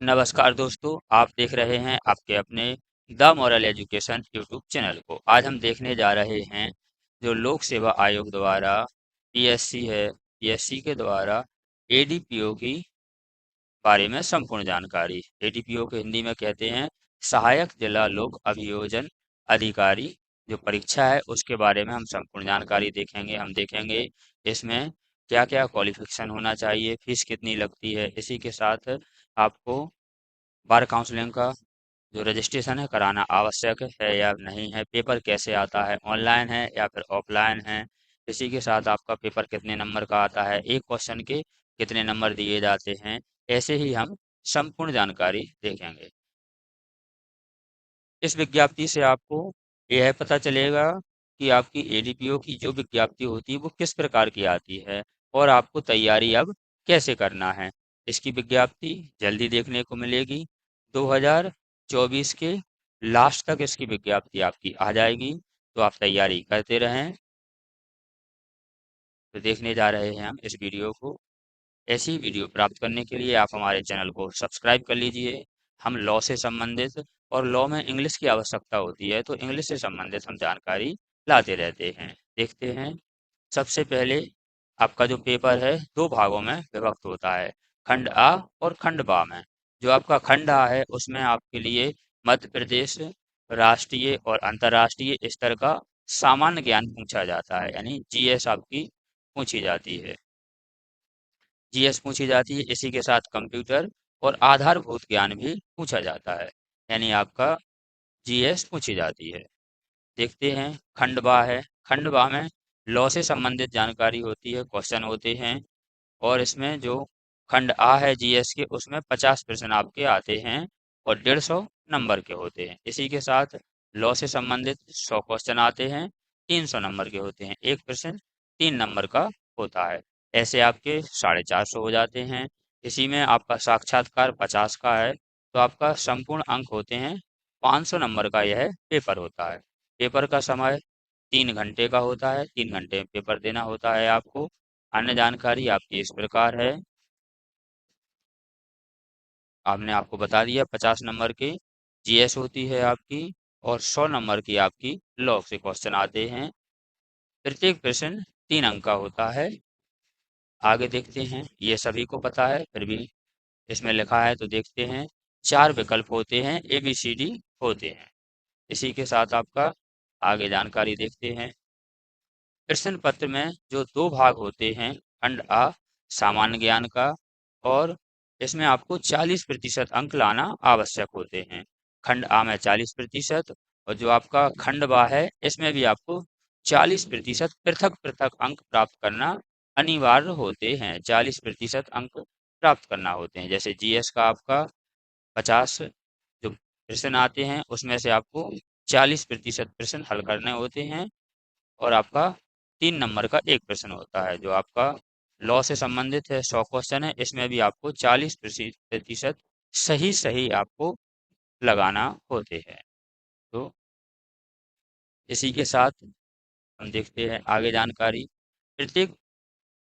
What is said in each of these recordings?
नमस्कार दोस्तों, आप देख रहे हैं आपके अपने the moral education YouTube channel को। आज हम देखने जा रहे हैं जो लोक सेवा आयोग द्वारा पीएससी है, पीएससी के द्वारा एडीपीओ की बारे में संपूर्ण जानकारी। एडीपीओ को हिंदी में कहते हैं सहायक जिला लोक अभियोजन अधिकारी। जो परीक्षा है उसके बारे में हम संपूर्ण जानकारी देखेंगे। हम देखेंगे इसमें क्या क्या क्वालिफिकेशन होना चाहिए, फीस कितनी लगती है। इसी के साथ आपको बार काउंसलिंग का जो रजिस्ट्रेशन है कराना आवश्यक है या नहीं है, पेपर कैसे आता है, ऑनलाइन है या फिर ऑफलाइन है। इसी के साथ आपका पेपर कितने नंबर का आता है, एक क्वेश्चन के कितने नंबर दिए जाते हैं, ऐसे ही हम संपूर्ण जानकारी देखेंगे। इस विज्ञप्ति से आपको यह पता चलेगा कि आपकी एडीपीओ की जो विज्ञप्ति होती है वो किस प्रकार की आती है और आपको तैयारी अब कैसे करना है। इसकी विज्ञप्ति जल्दी देखने को मिलेगी। 2024 के लास्ट तक इसकी विज्ञप्ति आपकी आ जाएगी, तो आप तैयारी करते रहें। तो देखने जा रहे हैं हम इस वीडियो को। ऐसी वीडियो प्राप्त करने के लिए आप हमारे चैनल को सब्सक्राइब कर लीजिए। हम लॉ से संबंधित और लॉ में इंग्लिश की आवश्यकता होती है तो इंग्लिश से संबंधित हम जानकारी लाते रहते हैं। देखते हैं। सबसे पहले आपका जो पेपर है दो भागों में विभक्त होता है, खंड आ और खंड बा में। जो आपका खंड आ है उसमें आपके लिए मध्य प्रदेश, राष्ट्रीय और अंतर्राष्ट्रीय स्तर का सामान्य ज्ञान पूछा जाता है, यानी जीएस आपकी पूछी जाती है। जीएस पूछी जाती है, इसी के साथ कंप्यूटर और आधारभूत ज्ञान भी पूछा जाता है, यानी आपका जीएस पूछी जाती है। देखते हैं खंडवा है। खंडवा में लॉ से संबंधित जानकारी होती है, क्वेश्चन होते हैं। और इसमें जो खंड आ है जीएस के उसमें 50% आपके आते हैं और 150 नंबर के होते हैं। इसी के साथ लॉ से संबंधित 100 क्वेश्चन आते हैं, 300 नंबर के होते हैं। 1% 3 नंबर का होता है। ऐसे आपके 450 हो जाते हैं। इसी में आपका साक्षात्कार 50 का है, तो आपका संपूर्ण अंक होते हैं 500 नंबर का यह पेपर होता है। पेपर का समय 3 घंटे का होता है, 3 घंटे में पेपर देना होता है आपको। अन्य जानकारी आपकी इस प्रकार है। आपने आपको बता दिया 50 नंबर की जीएस होती है आपकी और 100 नंबर की आपकी लॉ से क्वेश्चन आते हैं। प्रत्येक प्रश्न 3 अंक का होता है। आगे देखते हैं, ये सभी को पता है फिर भी इसमें लिखा है तो देखते हैं। 4 विकल्प होते हैं, ABCD होते हैं। इसी के साथ आपका आगे जानकारी देखते हैं। प्रश्न पत्र में जो दो भाग होते हैं, खंड आ सामान्य ज्ञान का और इसमें आपको 40% अंक लाना आवश्यक होते हैं। खंड आ में 40% और जो आपका खंड बा है इसमें भी आपको 40% पृथक पृथक अंक प्राप्त करना अनिवार्य होते हैं। 40% अंक प्राप्त करना होते हैं। जैसे जीएस का आपका 50 जो प्रश्न आते हैं उसमें से आपको 40% प्रश्न हल करने होते हैं और आपका 3 नंबर का एक प्रश्न होता है। जो आपका लॉ से संबंधित है 100 क्वेश्चन है, इसमें भी आपको 40% सही सही आपको लगाना होते हैं। तो इसी के साथ हम देखते हैं आगे जानकारी। प्रत्येक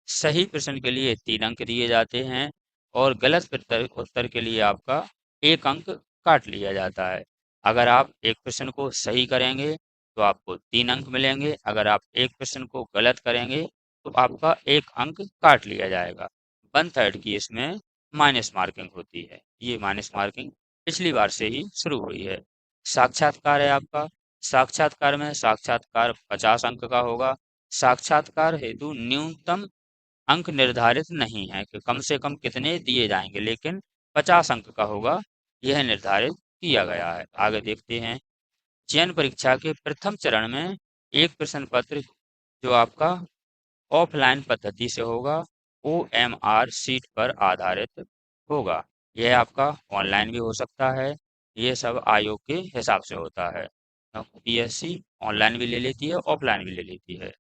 सही प्रश्न के लिए 3 अंक दिए जाते हैं और गलत उत्तर उत्तर के लिए आपका 1 अंक काट लिया जाता है। अगर आप एक प्रश्न को सही करेंगे तो आपको 3 अंक मिलेंगे, अगर आप एक प्रश्न को गलत करेंगे तो आपका 1 अंक काट लिया जाएगा। 1/3 की इसमें माइनस मार्किंग होती है। ये माइनस मार्किंग पिछली बार से ही शुरू हुई है। साक्षात्कार है आपका। साक्षात्कार में साक्षात्कार 50 अंक का होगा। साक्षात्कार हेतु न्यूनतम अंक निर्धारित नहीं है कि कम से कम कितने दिए जाएंगे, लेकिन 50 अंक का होगा, यह निर्धारित किया गया है। आगे देखते हैं। चयन परीक्षा के प्रथम चरण में एक प्रश्न पत्र जो आपका ऑफलाइन पद्धति से होगा, OMR सीट पर आधारित होगा। यह आपका ऑनलाइन भी हो सकता है। ये सब आयोग के हिसाब से होता है। पीएससी ऑनलाइन भी ले लेती है, ऑफलाइन भी ले लेती है।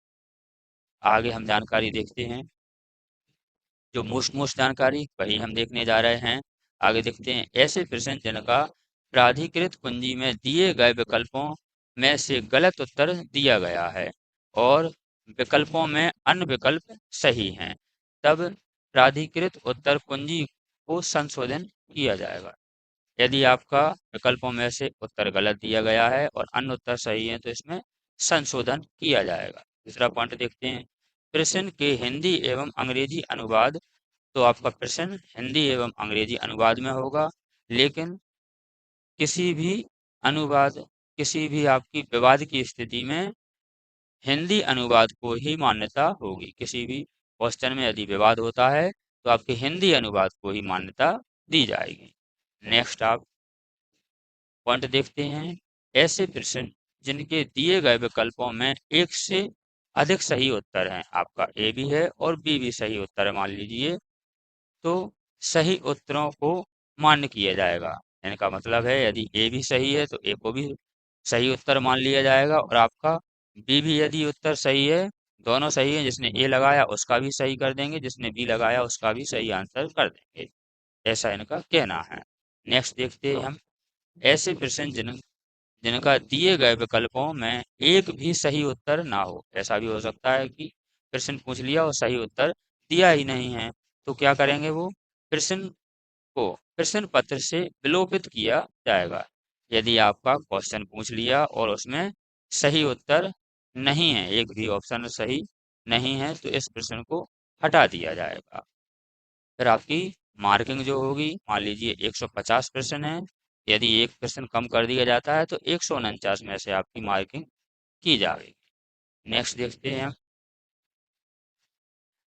आगे हम जानकारी देखते हैं। जो मोस्ट जानकारी वही हम देखने जा रहे हैं। आगे देखते हैं। ऐसे प्रश्न जिनका प्राधिकृत कुंजी में दिए गए विकल्पों में से गलत उत्तर दिया गया है और विकल्पों में अन्य विकल्प सही हैं, तब प्राधिकृत उत्तर कुंजी को संशोधन किया जाएगा। यदि आपका विकल्पों में से उत्तर गलत दिया गया है और अन्य उत्तर सही है तो इसमें संशोधन किया जाएगा। दूसरा पॉइंट देखते हैं, प्रश्न के हिंदी एवं अंग्रेजी अनुवाद। तो आपका प्रश्न हिंदी एवं अंग्रेजी अनुवाद में होगा, लेकिन किसी भी अनुवाद, किसी भी आपकी विवाद की स्थिति में हिंदी अनुवाद को ही मान्यता होगी। किसी भी क्वेश्चन में यदि विवाद होता है तो आपके हिंदी अनुवाद को ही मान्यता दी जाएगी। नेक्स्ट आप पॉइंट देखते हैं, ऐसे प्रश्न जिनके दिए गए विकल्पों में एक से अधिक सही उत्तर हैं, आपका ए भी है और बी भी सही उत्तर है मान लीजिए, तो सही उत्तरों को मान्य किया जाएगा। इनका मतलब है यदि ए भी सही है तो ए को भी सही उत्तर मान लिया जाएगा, और आपका बी भी यदि उत्तर सही है, दोनों सही है, जिसने ए लगाया उसका भी सही कर देंगे, जिसने बी लगाया उसका भी सही आंसर कर देंगे। ऐसा इनका कहना है। नेक्स्ट देखते हैं हम, ऐसे प्रश्न जिनका दिए गए विकल्पों में एक भी सही उत्तर ना हो। ऐसा भी हो सकता है कि प्रश्न पूछ लिया और सही उत्तर दिया ही नहीं है, तो क्या करेंगे वो, प्रश्न को प्रश्न पत्र से विलोपित किया जाएगा। यदि आपका क्वेश्चन पूछ लिया और उसमें सही उत्तर नहीं है, एक भी ऑप्शन सही नहीं है, तो इस प्रश्न को हटा दिया जाएगा। फिर आपकी मार्किंग जो होगी, मान लीजिए 150 प्रश्न है, यदि एक प्रश्न कम कर दिया जाता है तो 149 में से आपकी मार्किंग की जाएगी। नेक्स्ट देखते हैं हम,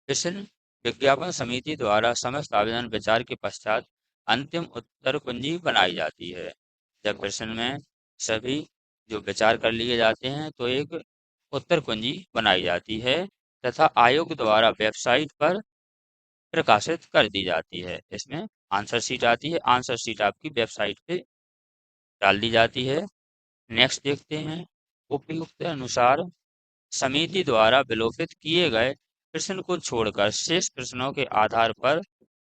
प्रश्न विज्ञापन समिति द्वारा समस्त आवेदन विचार के पश्चात अंतिम उत्तर कुंजी बनाई जाती है। जब प्रश्न में सभी जो विचार कर लिए जाते हैं तो एक उत्तर कुंजी बनाई जाती है तथा आयोग द्वारा वेबसाइट पर प्रकाशित कर दी जाती है। इसमें आंसर शीट आती है, आंसर शीट आपकी वेबसाइट पे डाल दी जाती है। नेक्स्ट देखते हैं, उपयुक्त अनुसार समिति द्वारा विलोपित किए गए प्रश्न को छोड़कर शेष प्रश्नों के आधार पर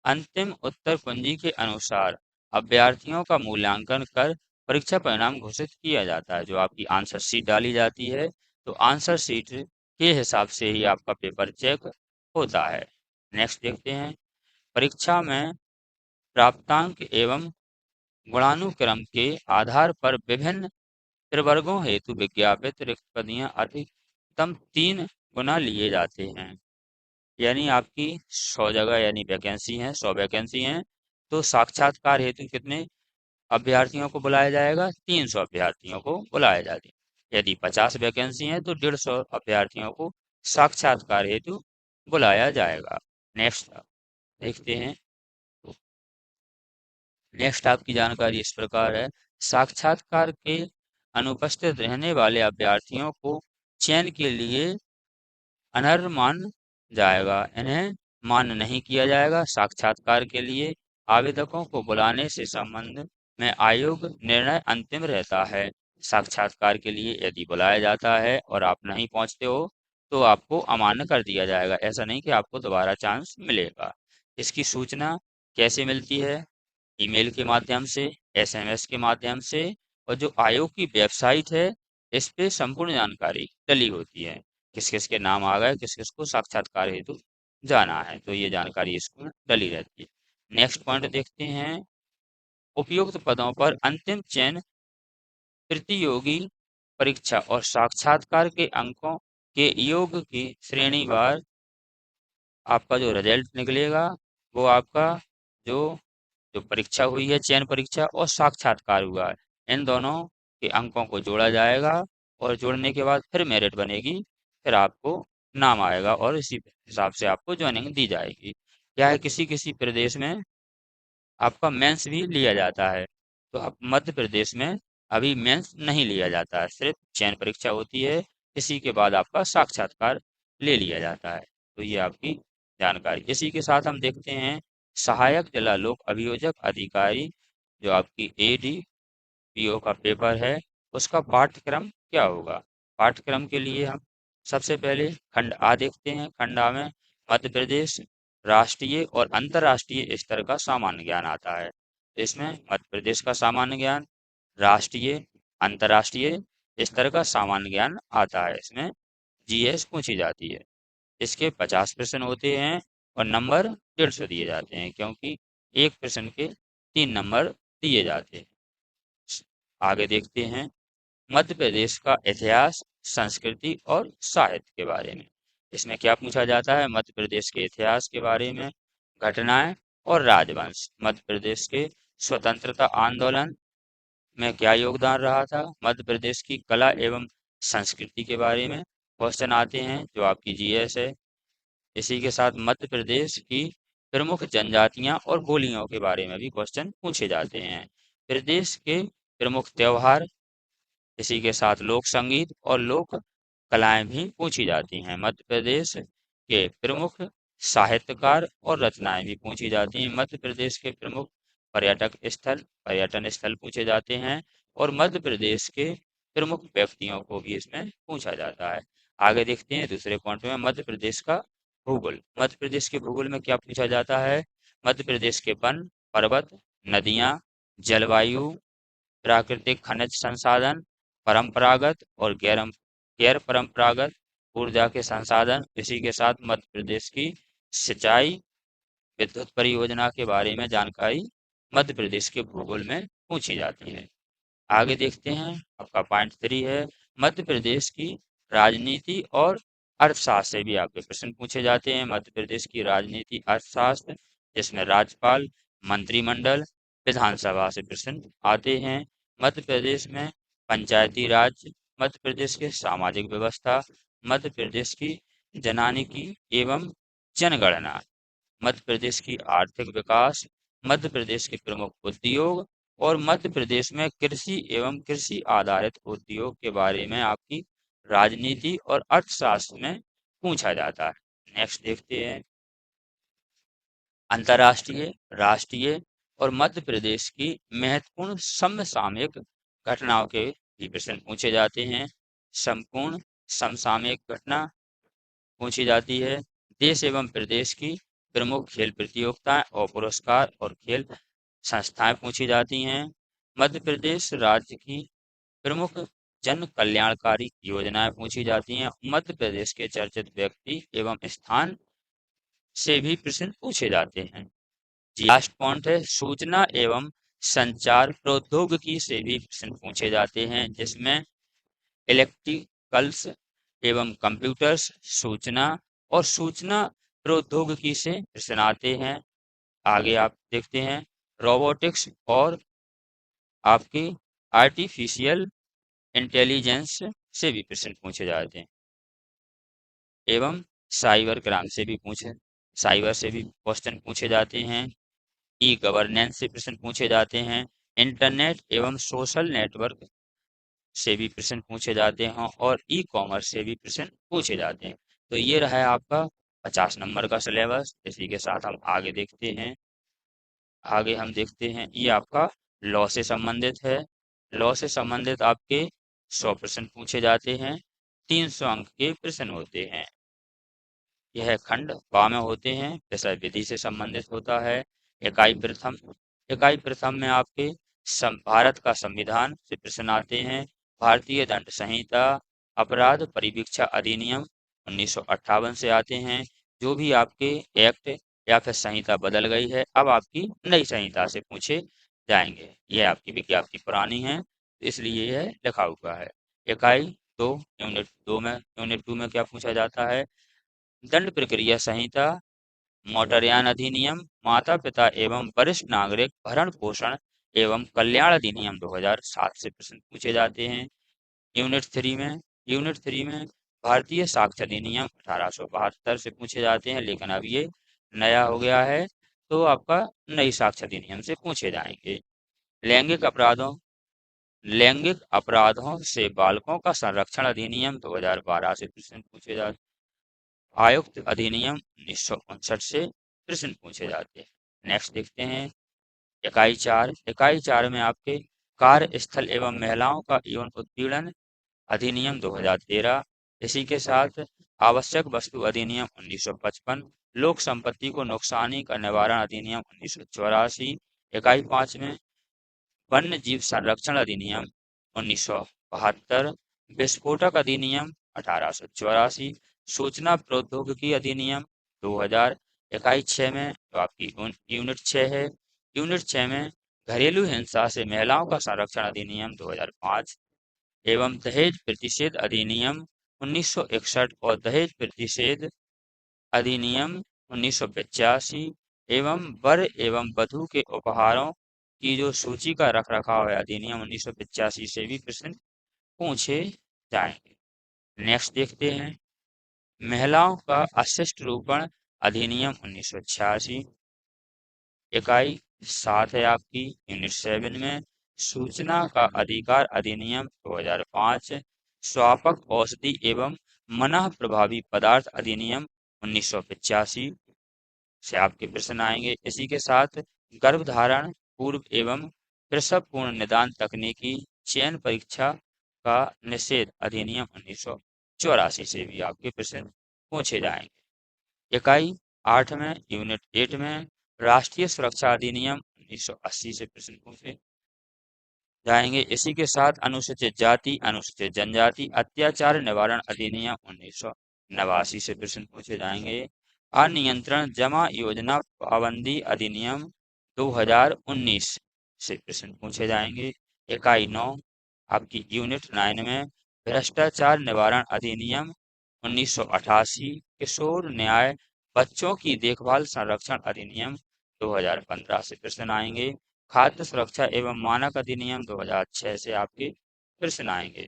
अंतिम उत्तर कुंजी के अनुसार अभ्यर्थियों का मूल्यांकन कर परीक्षा परिणाम घोषित किया जाता है। जो आपकी आंसर शीट डाली जाती है तो आंसर शीट के हिसाब से ही आपका पेपर चेक होता है। नेक्स्ट देखते हैं, परीक्षा में प्राप्तांक एवं गुणानुक्रम के आधार पर विभिन्न प्रवर्गों हेतु विज्ञापित रिक्त पदियां अधिकतम 3 गुना लिए जाते हैं। यानी आपकी 100 जगह यानी वैकेंसी है, 100 वैकेंसी हैं, तो साक्षात्कार हेतु कितने अभ्यर्थियों को बुलाया जाएगा, 300 अभ्यर्थियों को बुलाया जाएगा। यदि 50 वैकेंसी हैं तो 150 अभ्यर्थियों को साक्षात्कार हेतु बुलाया जाएगा। नेक्स्ट देखते हैं, नेक्स्ट आपकी जानकारी इस प्रकार है, साक्षात्कार के अनुपस्थित रहने वाले अभ्यर्थियों को चयन के लिए अनर्ह मान जाएगा, इन्हें मान्य नहीं किया जाएगा। साक्षात्कार के लिए आवेदकों को बुलाने से संबंध में आयोग निर्णय अंतिम रहता है। साक्षात्कार के लिए यदि बुलाया जाता है और आप नहीं पहुंचते हो तो आपको अमान्य कर दिया जाएगा, ऐसा नहीं कि आपको दोबारा चांस मिलेगा। इसकी सूचना कैसे मिलती है, ईमेल के माध्यम से, एसएमएस के माध्यम से, और जो आयोग की वेबसाइट है इस पे संपूर्ण जानकारी डली होती है, किस किस के नाम आ गए, किस किस को साक्षात्कार हेतु जाना है, तो ये जानकारी इसमें डली रहती है। नेक्स्ट पॉइंट देखते हैं, उपयुक्त पदों पर अंतिम चयन प्रतियोगी परीक्षा और साक्षात्कार के अंकों के योग की श्रेणीवार आपका जो रिजल्ट निकलेगा वो आपका जो जो परीक्षा हुई है, चयन परीक्षा और साक्षात्कार हुआ है, इन दोनों के अंकों को जोड़ा जाएगा और जोड़ने के बाद फिर मेरिट बनेगी, फिर आपको नाम आएगा और इसी हिसाब से आपको ज्वाइनिंग दी जाएगी। क्या है, किसी किसी प्रदेश में आपका मेंस भी लिया जाता है, तो अब मध्य प्रदेश में अभी मेंस नहीं लिया जाता है, सिर्फ चयन परीक्षा होती है, इसी के बाद आपका साक्षात्कार ले लिया जाता है। तो ये आपकी जानकारी। इसी के साथ हम देखते हैं, सहायक जिला लोक अभियोजक अधिकारी जो आपकी ADPO का पेपर है उसका पाठ्यक्रम क्या होगा। पाठ्यक्रम के लिए हम सबसे पहले खंड आ देखते हैं। खंड आ में मध्य प्रदेश राष्ट्रीय और अंतर्राष्ट्रीय स्तर का सामान्य ज्ञान आता है। इसमें मध्य प्रदेश का सामान्य ज्ञान, राष्ट्रीय अंतर्राष्ट्रीय स्तर का सामान्य ज्ञान आता है। इसमें GS पूछी जाती है। इसके 50 प्रश्न होते हैं और नंबर 150 दिए जाते हैं, क्योंकि एक प्रश्न के 3 नंबर दिए जाते हैं। आगे देखते हैं मध्य प्रदेश का इतिहास, संस्कृति और साहित्य के बारे में। इसमें क्या पूछा जाता है? मध्य प्रदेश के इतिहास के बारे में, घटनाएं और राजवंश। मध्य प्रदेश के स्वतंत्रता आंदोलन में क्या योगदान रहा था? मध्य प्रदेश की कला एवं संस्कृति के बारे में क्वेश्चन आते हैं, जो आपकी जीएस है। इसी के साथ मध्य प्रदेश की प्रमुख जनजातियां और बोलियों के बारे में भी क्वेश्चन पूछे जाते हैं। प्रदेश के प्रमुख त्योहार, इसी के साथ लोक संगीत और लोक कलाएं भी पूछी जाती हैं। मध्य प्रदेश के प्रमुख साहित्यकार और रचनाएं भी पूछी जाती हैं। मध्य प्रदेश के प्रमुख पर्यटन स्थल पूछे जाते हैं और मध्य प्रदेश के प्रमुख व्यक्तियों को भी इसमें पूछा जाता है। आगे देखते हैं दूसरे पॉइंट में, मध्य प्रदेश का भूगोल। मध्य प्रदेश के भूगोल में क्या पूछा जाता है? मध्य प्रदेश के वन, पर्वत, नदियां, जलवायु, प्राकृतिक खनिज संसाधन, परंपरागत और गैर परंपरागत ऊर्जा के संसाधन। इसी के साथ मध्य प्रदेश की सिंचाई, विद्युत परियोजना के बारे में जानकारी मध्य प्रदेश के भूगोल में पूछी जाती है। आगे देखते हैं, आपका पॉइंट 3 है मध्य प्रदेश की राजनीति और अर्थशास्त्र से भी आपके प्रश्न पूछे जाते हैं। मध्य प्रदेश की राजनीति अर्थशास्त्र, जिसमें राज्यपाल, मंत्रिमंडल, विधानसभा से प्रश्न आते हैं। मध्य प्रदेश में पंचायती राज, मध्य प्रदेश के सामाजिक व्यवस्था, मध्य प्रदेश की जनानिकी एवं जनगणना, मध्य प्रदेश की आर्थिक विकास, मध्य प्रदेश के प्रमुख उद्योग और मध्य प्रदेश में कृषि एवं कृषि आधारित उद्योग के बारे में आपकी राजनीति और अर्थशास्त्र में पूछा जाता है। नेक्स्ट देखते हैं, अंतर्राष्ट्रीय, राष्ट्रीय और मध्य प्रदेश की महत्वपूर्ण समसामयिक घटनाओं के भी प्रश्न पूछे जाते हैं। संपूर्ण समसामयिक घटना पूछी जाती है। देश एवं प्रदेश की प्रमुख खेल प्रतियोगिताएं और पुरस्कार और खेल संस्थाएं पूछी जाती हैं। मध्य प्रदेश राज्य की प्रमुख जन कल्याणकारी योजनाएं पूछी जाती हैं। मध्य प्रदेश के चर्चित व्यक्ति एवं स्थान से भी प्रश्न पूछे जाते हैं। लास्ट पॉइंट है सूचना एवं संचार प्रौद्योगिकी से भी प्रश्न पूछे जाते हैं, जिसमें इलेक्ट्रिकल्स एवं कंप्यूटर्स, सूचना और सूचना प्रौद्योगिकी से प्रश्न आते हैं। आगे आप देखते हैं रोबोटिक्स और आपकी आर्टिफिशियल इंटेलिजेंस से भी प्रश्न पूछे जाते हैं एवं साइबर से भी क्वेश्चन पूछे जाते हैं। ई गवर्नेंस से प्रश्न पूछे जाते हैं। इंटरनेट एवं सोशल नेटवर्क से भी प्रश्न पूछे जाते हैं और ई कॉमर्स से भी प्रश्न पूछे जाते हैं। तो ये रहा है आपका 50 नंबर का सिलेबस। इसी के साथ हम आगे देखते हैं, आगे हम देखते हैं ये आपका लॉ से संबंधित है। लॉ से संबंधित आपके 100 प्रश्न पूछे जाते हैं, 300 अंक के प्रश्न होते हैं। यह खंड वा में होते हैं, विषय विधि से संबंधित होता है। इकाई प्रथम, इकाई प्रथम में आपके भारत का संविधान से प्रश्न आते हैं। भारतीय दंड संहिता, अपराध परिवीक्षा अधिनियम 1958 से आते हैं। जो भी आपके एक्ट या फिर संहिता बदल गई है, अब आपकी नई संहिता से पूछे जाएंगे। यह आपकी विज्ञप्ति पुरानी है, इसलिए यह लिखा हुआ है। इकाई 2 यूनिट 2 में क्या पूछा जाता है? दंड प्रक्रिया संहिता, मोटरयान अधिनियम, माता पिता एवं वरिष्ठ नागरिक भरण पोषण एवं कल्याण अधिनियम 2007 से प्रश्न पूछे जाते हैं। यूनिट 3 में भारतीय साक्ष्य अधिनियम 1872 से पूछे जाते हैं, लेकिन अब ये नया हो गया है, तो आपका नई साक्ष्य अधिनियम से पूछे जाएंगे। लैंगिक अपराधों से बालकों का संरक्षण अधिनियम 2012 से प्रश्न पूछे जाते हैं। आयुक्त अधिनियम 1959 से प्रश्न पूछे जाते हैं। नेक्स्ट देखते हैं इकाई 4। इकाई 4 में आपके कार्यस्थल एवं महिलाओं का यौन उत्पीड़न अधिनियम 2013, इसी के साथ आवश्यक वस्तु अधिनियम 1955, लोक संपत्ति को नुकसानी का निवारण अधिनियम 1984। इकाई 5 में वन्य जीव संरक्षण अधिनियम 1972, विस्फोटक अधिनियम 1884, सूचना प्रौद्योगिकी अधिनियम 2000। इकाई 6 में तो आपकी यूनिट 6 है। यूनिट 6 में घरेलू हिंसा से महिलाओं का संरक्षण अधिनियम 2005 एवं दहेज प्रतिषेध अधिनियम 1961 और दहेज प्रतिषेध अधिनियम 1985 एवं वर एवं वधू के उपहारों की जो सूची का रख रखाव है अधिनियम 1985 से भी प्रश्न पूछे जाएंगे। नेक्स्ट देखते हैं महिलाओं का अशिष्ट रूपण अधिनियम 1986 इकाई 7 है आपकी यूनिट 7 में। सूचना का अधिकार अधिनियम 2005, स्वापक औषधि एवं मना प्रभावी पदार्थ अधिनियम 1985 से आपके प्रश्न आएंगे। इसी के साथ गर्भधारण पूर्व एवं प्रसव पूर्ण निदान तकनीकी चयन परीक्षा का निषेध अधिनियम 1984 से भी आपके प्रश्न पूछे जाएंगे। इकाई 8 में यूनिट 8 में राष्ट्रीय सुरक्षा अधिनियम 1980 से प्रश्न पूछे जाएंगे। इसी के साथ अनुसूचित जाति अनुसूचित जनजाति अत्याचार निवारण अधिनियम 1989 से प्रश्न पूछे जाएंगे। अनियंत्रण जमा योजना पाबंदी अधिनियम 2019 से प्रश्न पूछे जाएंगे। इकाई 9 आपकी यूनिट 9 में भ्रष्टाचार निवारण अधिनियम 1988, किशोर न्याय बच्चों की देखभाल संरक्षण अधिनियम 2015 से प्रश्न आएंगे। खाद्य सुरक्षा एवं मानक अधिनियम 2006 से आपके प्रश्न आएंगे।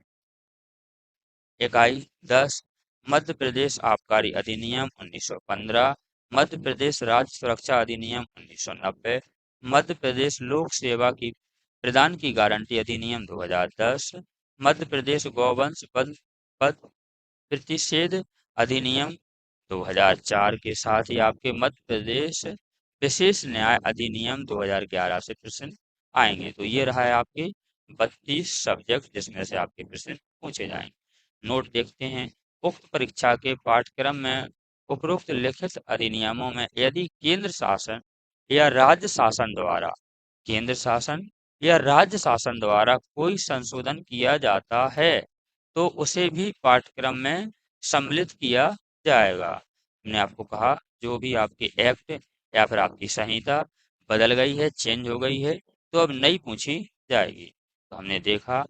इकाई 10 मध्य प्रदेश आबकारी अधिनियम 1915, मध्य प्रदेश राज्य सुरक्षा अधिनियम 1990, मध्य प्रदेश लोक सेवा की प्रदान की गारंटी अधिनियम 2010, मध्य प्रदेश गौवंश पद प्रतिषेध अधिनियम 2004 के साथ ही आपके मध्य प्रदेश विशेष न्याय अधिनियम 2011 से प्रश्न आएंगे। तो ये रहा है आपके 32 सब्जेक्ट जिसमें से आपके प्रश्न पूछे जाएंगे। नोट देखते हैं उक्त परीक्षा के पाठ्यक्रम में उपरोक्त लिखित अधिनियमों में यदि केंद्र शासन या राज्य शासन द्वारा कोई संशोधन किया जाता है तो उसे भी पाठ्यक्रम में सम्मिलित किया जाएगा। हमने आपको कहा जो भी आपके एक्ट या फिर आपकी संहिता बदल गई है, चेंज हो गई है, तो अब नई पूछी जाएगी। तो हमने देखा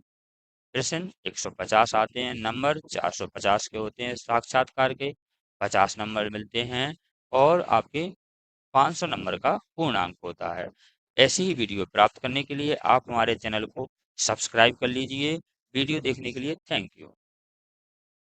प्रश्न 150 आते हैं, नंबर 450 के होते हैं साक्षात्कार के, 50 नंबर मिलते हैं और आपके 500 नंबर का पूर्णांक होता है। ऐसी ही वीडियो प्राप्त करने के लिए आप हमारे चैनल को सब्सक्राइब कर लीजिए। वीडियो देखने के लिए थैंक यू।